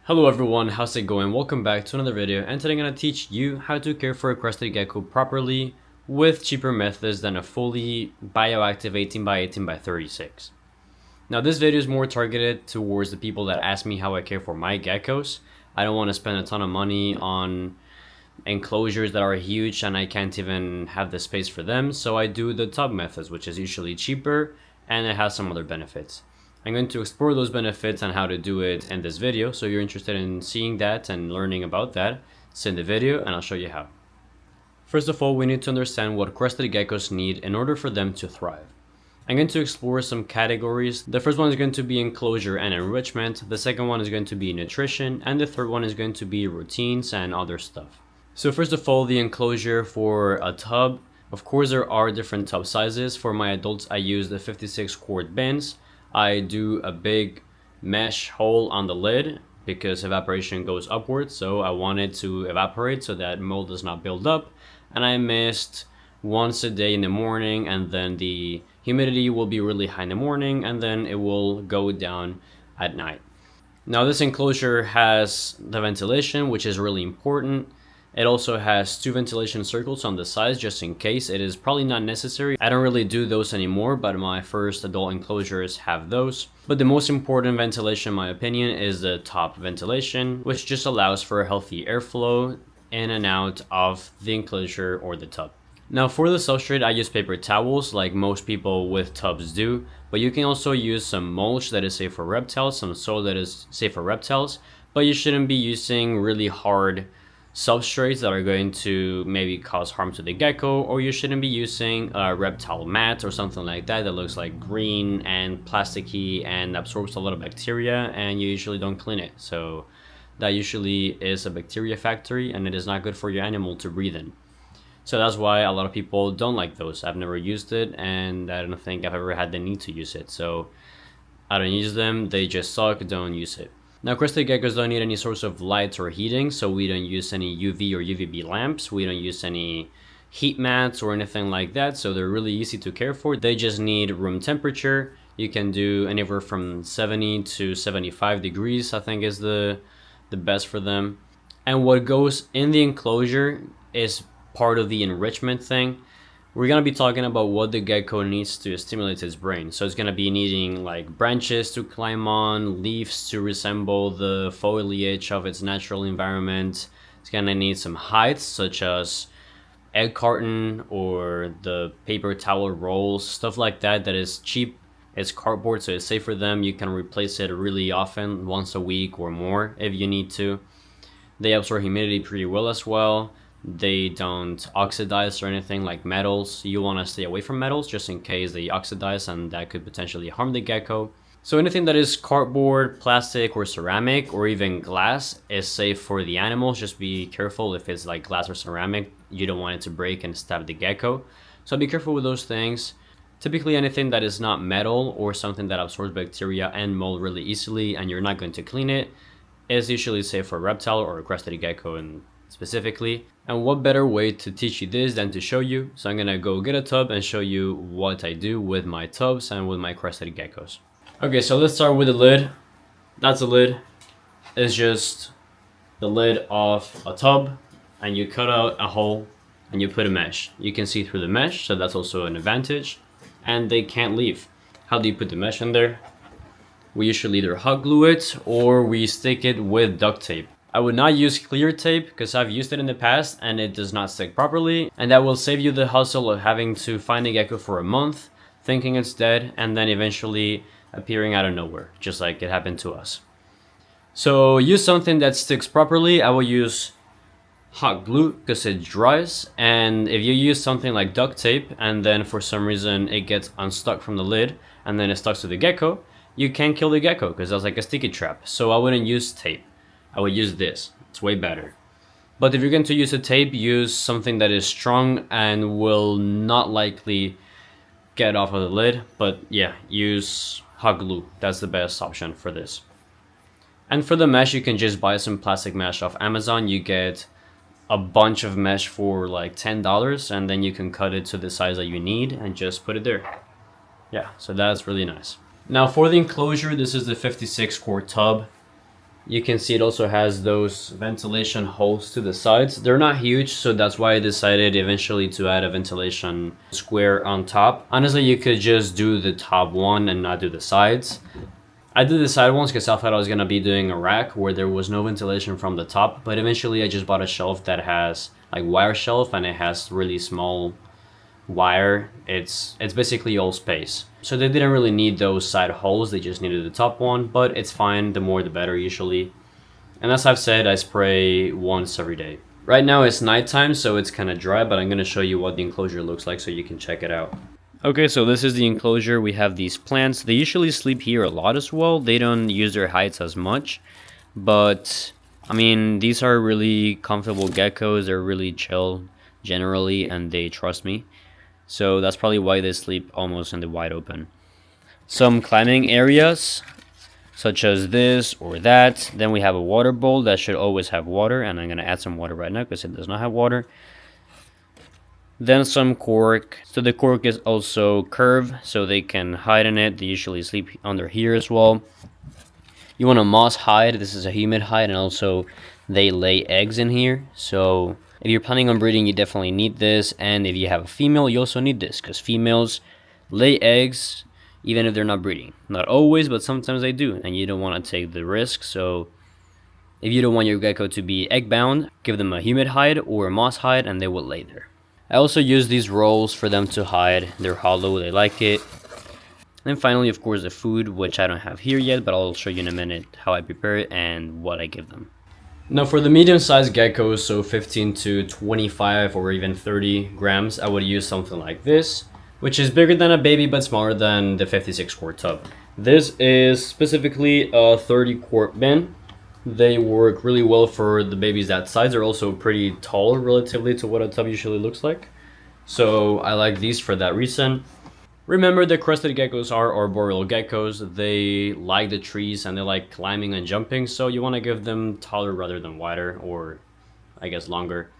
Hello everyone, how's it going? Welcome back to another video, and today I'm going to teach you how to care for a crested gecko properly with cheaper methods than a fully bioactive 18x18x36. Now this video is more targeted towards the people that ask me how I care for my geckos. I don't want to spend a ton of money on enclosures that are huge and I can't even have the space for them, so I do the tub methods, which is usually cheaper and it has some other benefits. I'm going to explore those benefits and how to do it in this video, so if you're interested in seeing that and learning about that, stay in the video and I'll show you how. First of all, we need to understand what crested geckos need in order for them to thrive. I'm going to explore some categories. The first one is going to be enclosure and enrichment, the second one is going to be nutrition, and the third one is going to be routines and other stuff. So first of all, the enclosure for a tub. Of course, there are different tub sizes. For my adults, I use the 56 quart bins. I do a big mesh hole on the lid because evaporation goes upwards, so I want it to evaporate so that mold does not build up. And I mist once a day in the morning, and then the humidity will be really high in the morning and then it will go down at night. Now this enclosure has the ventilation, which is really important. It also has two ventilation circles on the sides just in case. It is probably not necessary. I don't really do those anymore, but my first adult enclosures have those. But the most important ventilation, in my opinion, is the top ventilation, which just allows for a healthy airflow in and out of the enclosure or the tub. Now for the substrate, I use paper towels like most people with tubs do, but you can also use some mulch that is safe for reptiles, some soil that is safe for reptiles, but you shouldn't be using really hard substrates that are going to maybe cause harm to the gecko, or you shouldn't be using a reptile mat or something like that that looks like green and plasticky and absorbs a lot of bacteria, and you usually don't clean it. So that usually is a bacteria factory and it is not good for your animal to breathe in. So that's why a lot of people don't like those. I've never used it and I don't think I've ever had the need to use it. So I don't use them, they just suck, don't use it. Now crested geckos don't need any source of light or heating, so we don't use any UV or UVB lamps. We don't use any heat mats or anything like that, so they're really easy to care for. They just need room temperature. You can do anywhere from 70 to 75 degrees, I think is the best for them. And what goes in the enclosure is part of the enrichment thing. We're going to be talking about what the gecko needs to stimulate its brain. So it's going to be needing like branches to climb on, leaves to resemble the foliage of its natural environment. It's going to need some hides such as egg carton or the paper towel rolls, stuff like that is cheap. It's cardboard, so it's safe for them. You can replace it really often, once a week or more if you need to. They absorb humidity pretty well as well. They don't oxidize or anything like metals. You want to stay away from metals just in case they oxidize and that could potentially harm the gecko. So anything that is cardboard, plastic, or ceramic, or even glass is safe for the animals. Just be careful if it's like glass or ceramic. You don't want it to break and stab the gecko. So be careful with those things. Typically anything that is not metal or something that absorbs bacteria and mold really easily and you're not going to clean it is usually safe for a reptile or a crested gecko and specifically. And what better way to teach you this than to show you. So I'm gonna go get a tub and show you what I do with my tubs and with my crested geckos. Okay, so let's start with the lid. That's the lid. It's just the lid of a tub, and you cut out a hole and you put a mesh. You can see through the mesh, so that's also an advantage, and they can't leave. How do you put the mesh in there? We usually either hot glue it or we stick it with duct tape. I would not use clear tape because I've used it in the past and it does not stick properly, and that will save you the hassle of having to find a gecko for a month, thinking it's dead, and then eventually appearing out of nowhere, just like it happened to us. So use something that sticks properly. I will use hot glue because it dries, and if you use something like duct tape and then for some reason it gets unstuck from the lid and then it stuck to the gecko, you can't kill the gecko because that's like a sticky trap. So I wouldn't use tape. I would use this, it's way better. But if you're going to use a tape, use something that is strong and will not likely get off of the lid. But yeah, use hot glue, that's the best option for this. And for the mesh, you can just buy some plastic mesh off Amazon. You get a bunch of mesh for like $10 and then you can cut it to the size that you need and just put it there. Yeah, so that's really nice. Now for the enclosure, this is the 56 quart tub. You can see it also has those ventilation holes to the sides. They're not huge, so that's why I decided eventually to add a ventilation square on top. Honestly, you could just do the top one and not do the sides. I did the side ones because I thought I was going to be doing a rack where there was no ventilation from the top, but eventually I just bought a shelf that has like wire shelf, and it has really small wire. It's basically all space. So they didn't really need those side holes, they just needed the top one, but it's fine, the more the better usually. And as I've said, I spray once every day. Right now it's nighttime, so it's kind of dry, but I'm going to show you what the enclosure looks like so you can check it out. Okay, so this is the enclosure. We have these plants. They usually sleep here a lot as well. They don't use their heights as much, but I mean, these are really comfortable geckos. They're really chill generally, and they trust me. So that's probably why they sleep almost in the wide open. Some climbing areas, such as this or that. Then we have a water bowl that should always have water, and I'm going to add some water right now because it does not have water. Then some cork. So the cork is also curved, so they can hide in it. They usually sleep under here as well. You want a moss hide. This is a humid hide, and also they lay eggs in here. So if you're planning on breeding, you definitely need this. And if you have a female, you also need this, because females lay eggs even if they're not breeding. Not always, but sometimes they do, and you don't want to take the risk. So if you don't want your gecko to be egg bound, give them a humid hide or a moss hide, and they will lay there. I also use these rolls for them to hide. They're hollow, they like it. And finally, of course, the food, which I don't have here yet, but I'll show you in a minute how I prepare it and what I give them. Now for the medium-sized geckos, so 15 to 25 or even 30 grams, I would use something like this, which is bigger than a baby but smaller than the 56 quart tub. This is specifically a 30 quart bin. They work really well for the babies that size. They're also pretty tall relatively to what a tub usually looks like. So I like these for that reason. Remember, the crested geckos are arboreal geckos. They like the trees and they like climbing and jumping. So you want to give them taller rather than wider, or I guess longer.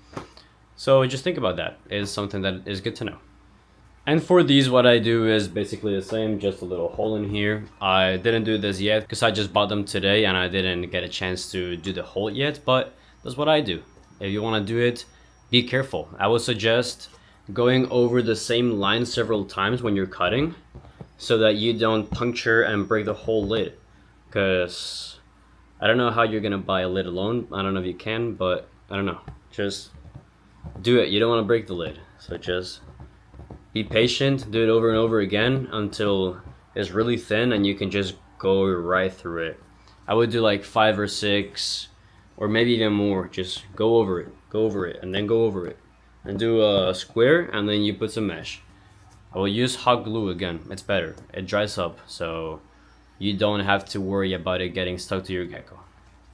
So just think about that. It's something that is good to know. And for these, what I do is basically the same, just a little hole in here. I didn't do this yet because I just bought them today and I didn't get a chance to do the hole yet, but that's what I do. If you want to do it, be careful. I would suggest going over the same line several times when you're cutting so that you don't puncture and break the whole lid. Because I don't know how you're going to buy a lid alone. I don't know if you can, but I don't know. Just do it. You don't want to break the lid. So just be patient, do it over and over again until it's really thin and you can just go right through it. I would do like 5 or 6 or maybe even more. Just go over it, and then go over it. And do a square, and then you put some mesh. I will use hot glue again, it's better. It dries up, so you don't have to worry about it getting stuck to your gecko.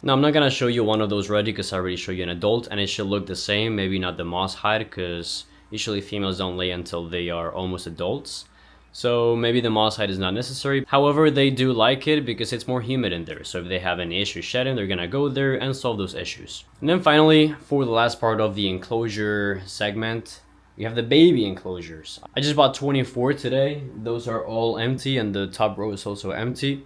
Now I'm not gonna show you one of those ready because I already showed you an adult, and it should look the same, maybe not the moss hide, because usually females don't lay until they are almost adults. So maybe the moss hide is not necessary. However, they do like it because it's more humid in there. So if they have any issues shedding, they're gonna go there and solve those issues. And then finally, for the last part of the enclosure segment, we have the baby enclosures. I just bought 24 today. Those are all empty and the top row is also empty.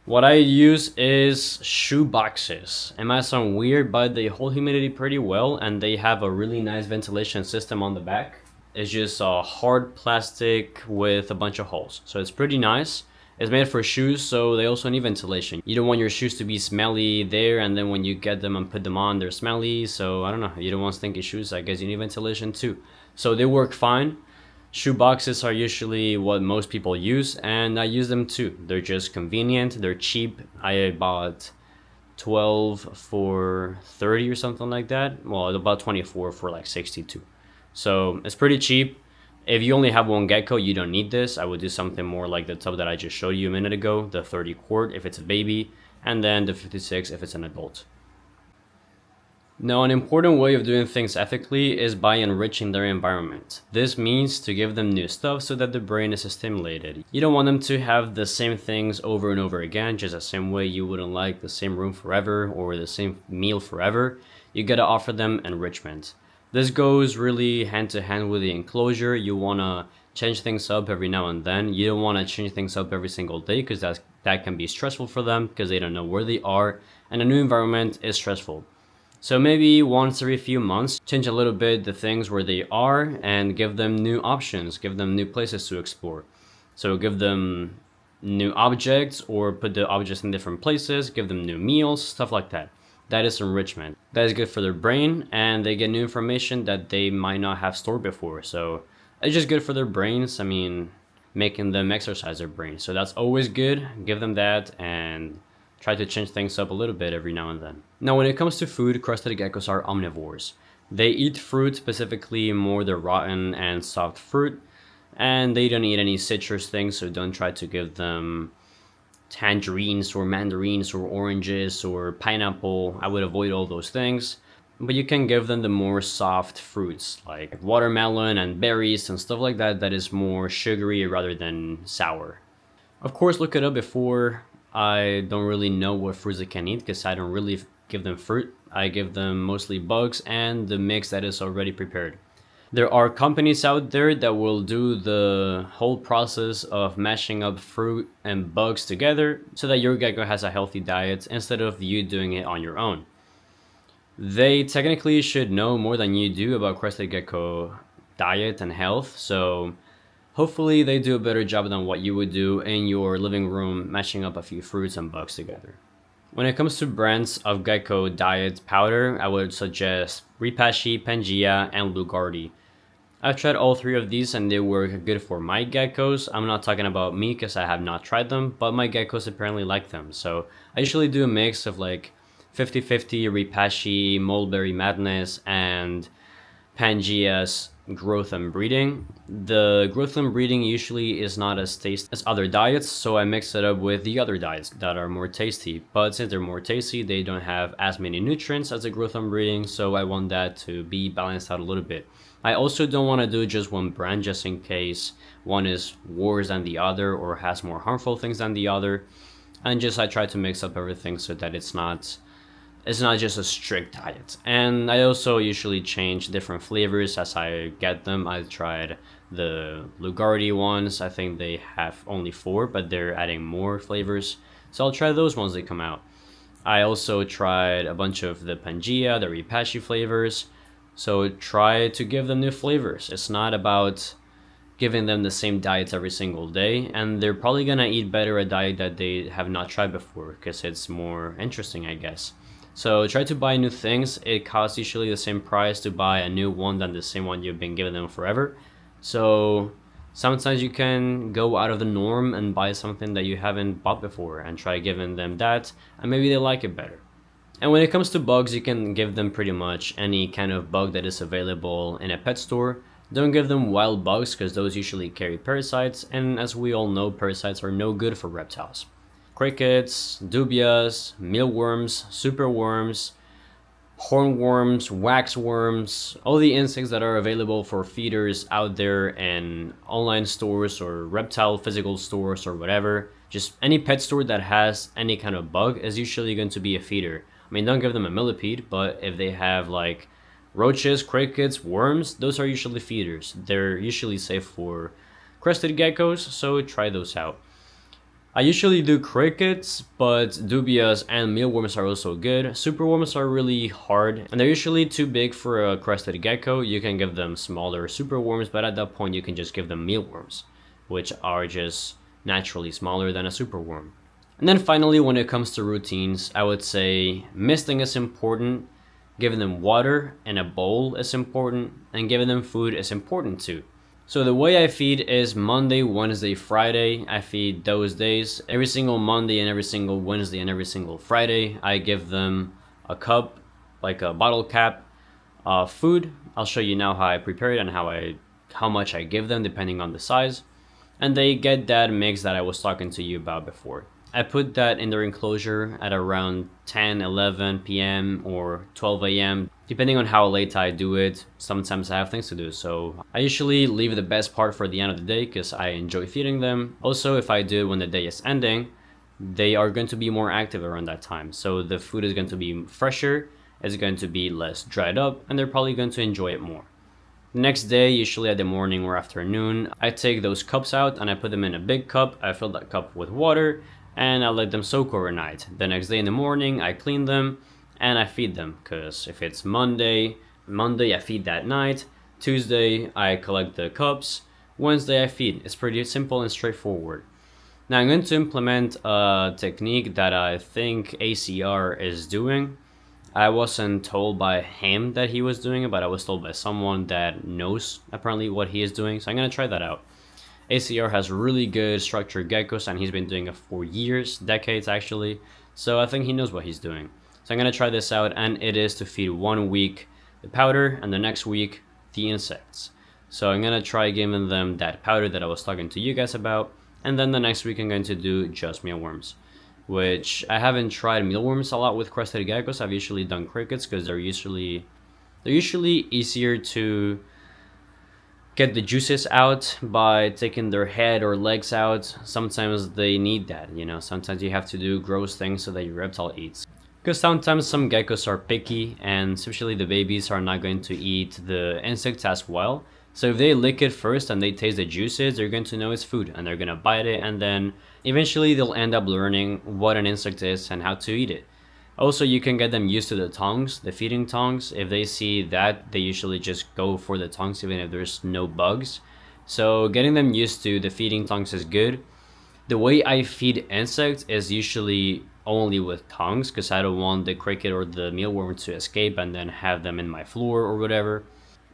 What I use is shoe boxes. It might sound weird, but they hold humidity pretty well and they have a really nice ventilation system on the back. It's just a hard plastic with a bunch of holes. So it's pretty nice. It's made for shoes, so they also need ventilation. You don't want your shoes to be smelly there, and then when you get them and put them on, they're smelly. So I don't know, you don't want stinky shoes. I guess you need ventilation too. So they work fine. Shoe boxes are usually what most people use, and I use them too. They're just convenient, they're cheap. I bought 12 for 30 or something like that. Well, about 24 for like 62. So it's pretty cheap. If you only have one gecko, you don't need this. I would do something more like the tub that I just showed you a minute ago, the 30 quart if it's a baby, and then the 56 if it's an adult. Now, an important way of doing things ethically is by enriching their environment. This means to give them new stuff so that the brain is stimulated. You don't want them to have the same things over and over again, just the same way you wouldn't like the same room forever or the same meal forever. You gotta offer them enrichment. This goes really hand to hand with the enclosure. You wanna change things up every now and then. You don't wanna change things up every single day because that can be stressful for them because they don't know where they are and a new environment is stressful. So maybe once every few months, change a little bit the things where they are and give them new options, give them new places to explore. So give them new objects or put the objects in different places, give them new meals, stuff like that. That is enrichment. That is good for their brain and they get new information that they might not have stored before. So it's just good for their brains. I mean, making them exercise their brain. So that's always good. Give them that and try to change things up a little bit every now and then. Now, when it comes to food, crested geckos are omnivores. They eat fruit, specifically more the rotten and soft fruit, and they don't eat any citrus things, so don't try to give them tangerines or mandarins or oranges or pineapple. I would avoid all those things. But you can give them the more soft fruits like watermelon and berries and stuff like that that is more sugary rather than sour. Of course, look it up before. I don't really know what fruits they can eat because I don't really give them fruit. I give them mostly bugs and the mix that is already prepared. There are companies out there that will do the whole process of mashing up fruit and bugs together so that your gecko has a healthy diet instead of you doing it on your own. They technically should know more than you do about crested gecko diet and health, so hopefully they do a better job than what you would do in your living room mashing up a few fruits and bugs together. When it comes to brands of gecko diet powder, I would suggest Repashy, Pangea, and Lugardi. I've tried all three of these and they work good for my geckos. I'm not talking about me because I have not tried them, but my geckos apparently like them. So I usually do a mix of like 50-50 Repashy, Mulberry Madness, and Pangea's growth and breeding. The growth and breeding usually is not as tasty as other diets, so I mix it up with the other diets that are more tasty. But since they're more tasty, they don't have as many nutrients as the growth and breeding, so I want that to be balanced out a little bit. I also don't want to do just one brand just in case one is worse than the other or has more harmful things than the other. And just I try to mix up everything so that it's not just a strict diet. And I also usually change different flavors as I get them. I tried the Lugardi ones. I think they have only 4, but they're adding more flavors. So I'll try those ones that come out. I also tried a bunch of the Pangea, the Repashy flavors. So try to give them new flavors. It's not about giving them the same diets every single day, and they're probably gonna eat better a diet that they have not tried before because it's more interesting, I guess. So try to buy new things. It costs usually the same price to buy a new one than the same one you've been giving them forever. So sometimes you can go out of the norm and buy something that you haven't bought before and try giving them that, and maybe they like it better. And when it comes to bugs, you can give them pretty much any kind of bug that is available in a pet store. Don't give them wild bugs because those usually carry parasites, and as we all know, parasites are no good for reptiles. Crickets, dubias, mealworms, superworms, hornworms, waxworms, all the insects that are available for feeders out there in online stores or reptile physical stores or whatever. Just any pet store that has any kind of bug is usually going to be a feeder. I mean, don't give them a millipede, but if they have like roaches, crickets, worms, those are usually feeders. They're usually safe for crested geckos, so try those out. I usually do crickets, but dubias and mealworms are also good. Superworms are really hard, and they're usually too big for a crested gecko. You can give them smaller superworms, but at that point you can just give them mealworms, which are just naturally smaller than a superworm. And then finally, when it comes to routines, I would say misting is important, giving them water in a bowl is important, and giving them food is important too. So the way I feed is Monday, Wednesday, Friday. I feed those days. Every single Monday and every single Wednesday and every single Friday, I give them a cup, like a bottle cap of food. I'll show you now how I prepare it and how much I give them depending on the size. And they get that mix that I was talking to you about before. I put that in their enclosure at around 10, 11 p.m. or 12 a.m. depending on how late I do it. Sometimes I have things to do, so I usually leave the best part for the end of the day because I enjoy feeding them. Also, if I do it when the day is ending, they are going to be more active around that time. So the food is going to be fresher, it's going to be less dried up, and they're probably going to enjoy it more. The next day, usually at the morning or afternoon, I take those cups out and I put them in a big cup. I fill that cup with water and I let them soak overnight. The next day in the morning, I clean them and I feed them, because if it's Monday, I feed that night. Tuesday, I collect the cups. Wednesday, I feed. It's pretty simple and straightforward. Now I'm going to implement a technique that I think ACR is doing. I wasn't told by him that he was doing it, but I was told by someone that knows apparently what he is doing. So I'm going to try that out. ACR has really good structured geckos, and he's been doing it for years, decades actually. So I think he knows what he's doing. So I'm going to try this out, and it is to feed 1 week the powder and the next week the insects. So I'm going to try giving them that powder that I was talking to you guys about, and then the next week I'm going to do just mealworms, which I haven't tried mealworms a lot with crested geckos. I've usually done crickets because they're usually easier to get the juices out by taking their head or legs out. Sometimes they need that, sometimes you have to do gross things so that your reptile eats. Because sometimes some geckos are picky, and especially the babies are not going to eat the insects as well. So if they lick it first and they taste the juices, they're going to know it's food and they're going to bite it, and then eventually they'll end up learning what an insect is and how to eat it. Also, you can get them used to the tongs, the feeding tongs. If they see that, they usually just go for the tongs even if there's no bugs. So getting them used to the feeding tongs is good. The way I feed insects is usually only with tongs, because I don't want the cricket or the mealworm to escape and then have them in my floor or whatever.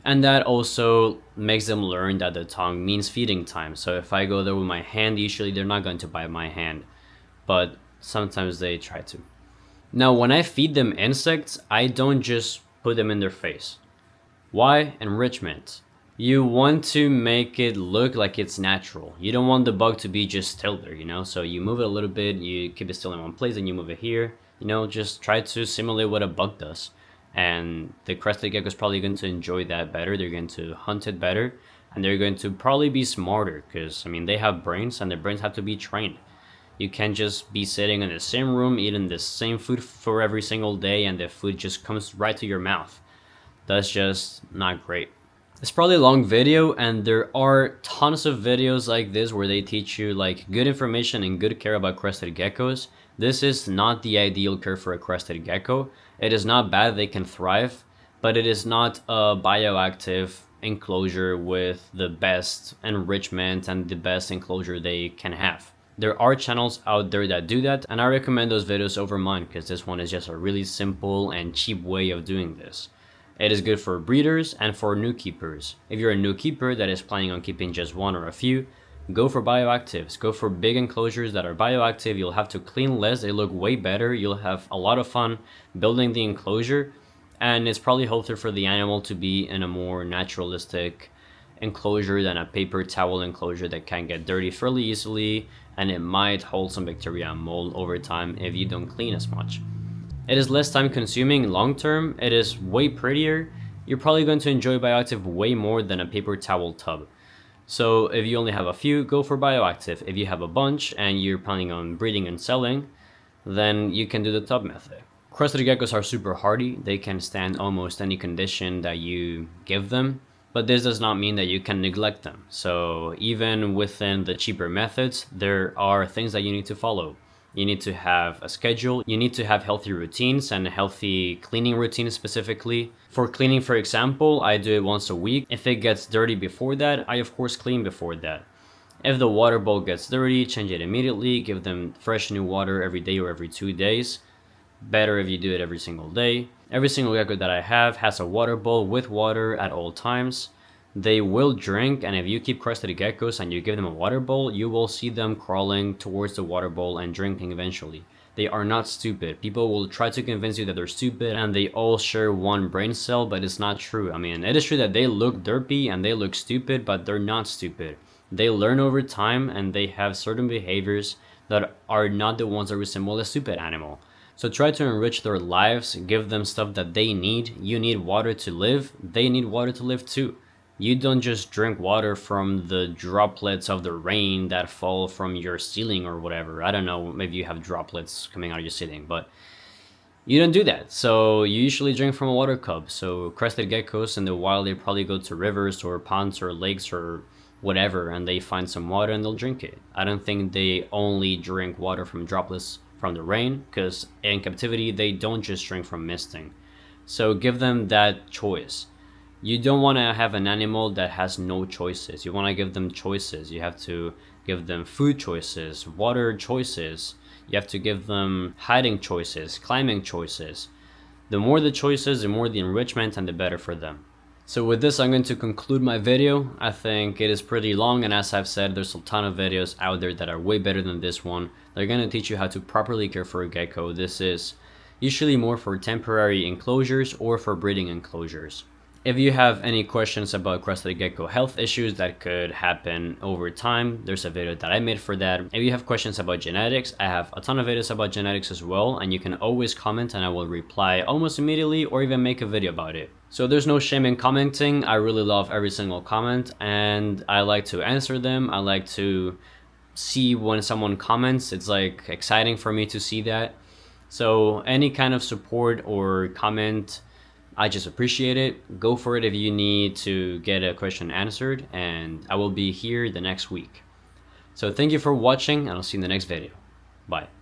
And that also makes them learn that the tongue means feeding time. So if I go there with my hand, usually they're not going to bite my hand, but sometimes they try to. Now, when I feed them insects, I don't just put them in their face. Why? Enrichment. You want to make it look like it's natural. You don't want the bug to be just still there, So you move it a little bit, you keep it still in one place, and you move it here. Just try to simulate what a bug does. And the crested gecko is probably going to enjoy that better. They're going to hunt it better, and they're going to probably be smarter, because, they have brains, and their brains have to be trained. You can't just be sitting in the same room eating the same food for every single day and the food just comes right to your mouth. That's just not great. It's probably a long video, and there are tons of videos like this where they teach you like good information and good care about crested geckos. This is not the ideal care for a crested gecko. It is not bad, they can thrive, but it is not a bioactive enclosure with the best enrichment and the best enclosure they can have. There are channels out there that do that, and I recommend those videos over mine, because this one is just a really simple and cheap way of doing this. It is good for breeders and for new keepers. If you're a new keeper that is planning on keeping just one or a few, go for bioactives. Go for big enclosures that are bioactive. You'll have to clean less, they look way better, you'll have a lot of fun building the enclosure, and it's probably healthier for the animal to be in a more naturalistic enclosure than a paper towel enclosure that can get dirty fairly easily, and it might hold some bacteria and mold over time if you don't clean as much. It is less time consuming long term, it is way prettier, you're probably going to enjoy bioactive way more than a paper towel tub. So if you only have a few, go for bioactive. If you have a bunch and you're planning on breeding and selling, then you can do the tub method. Crested geckos are super hardy, they can stand almost any condition that you give them, but this does not mean that you can neglect them. So even within the cheaper methods, there are things that you need to follow. You need to have a schedule, you need to have healthy routines and healthy cleaning routines specifically. For cleaning, for example, I do it once a week. If it gets dirty before that, I of course clean before that. If the water bowl gets dirty, change it immediately, give them fresh new water every day or every 2 days. Better if you do it every single day. Every single gecko that I have has a water bowl with water at all times. They will drink, and if you keep crested geckos and you give them a water bowl, you will see them crawling towards the water bowl and drinking eventually. They are not stupid. People will try to convince you that they're stupid and they all share one brain cell, but it's not true. It is true that they look derpy and they look stupid, but they're not stupid. They learn over time, and they have certain behaviors that are not the ones that resemble a stupid animal. So try to enrich their lives, give them stuff that they need. You need water to live, they need water to live too. You don't just drink water from the droplets of the rain that fall from your ceiling or whatever. I don't know, maybe you have droplets coming out of your ceiling, but you don't do that. So you usually drink from a water cup. So crested geckos in the wild, they probably go to rivers or ponds or lakes or whatever, and they find some water and they'll drink it. I don't think they only drink water from droplets from the rain, because in captivity they don't just drink from misting. So give them that choice. You don't want to have an animal that has no choices. You want to give them choices. You have to give them food choices, water choices. You have to give them hiding choices, climbing choices. The more the choices, the more the enrichment, and the better for them. So with this, I'm going to conclude my video. I think it is pretty long, and as I've said, there's a ton of videos out there that are way better than this one. They're going to teach you how to properly care for a gecko. This is usually more for temporary enclosures or for breeding enclosures. If you have any questions about crested gecko health issues that could happen over time, there's a video that I made for that. If you have questions about genetics, I have a ton of videos about genetics as well, and you can always comment and I will reply almost immediately or even make a video about it. So there's no shame in commenting. I really love every single comment and I like to answer them. I like to see when someone comments. It's like exciting for me to see that. So any kind of support or comment, I just appreciate it. Go for it if you need to get a question answered, and I will be here the next week. So thank you for watching, and I'll see you in the next video. Bye.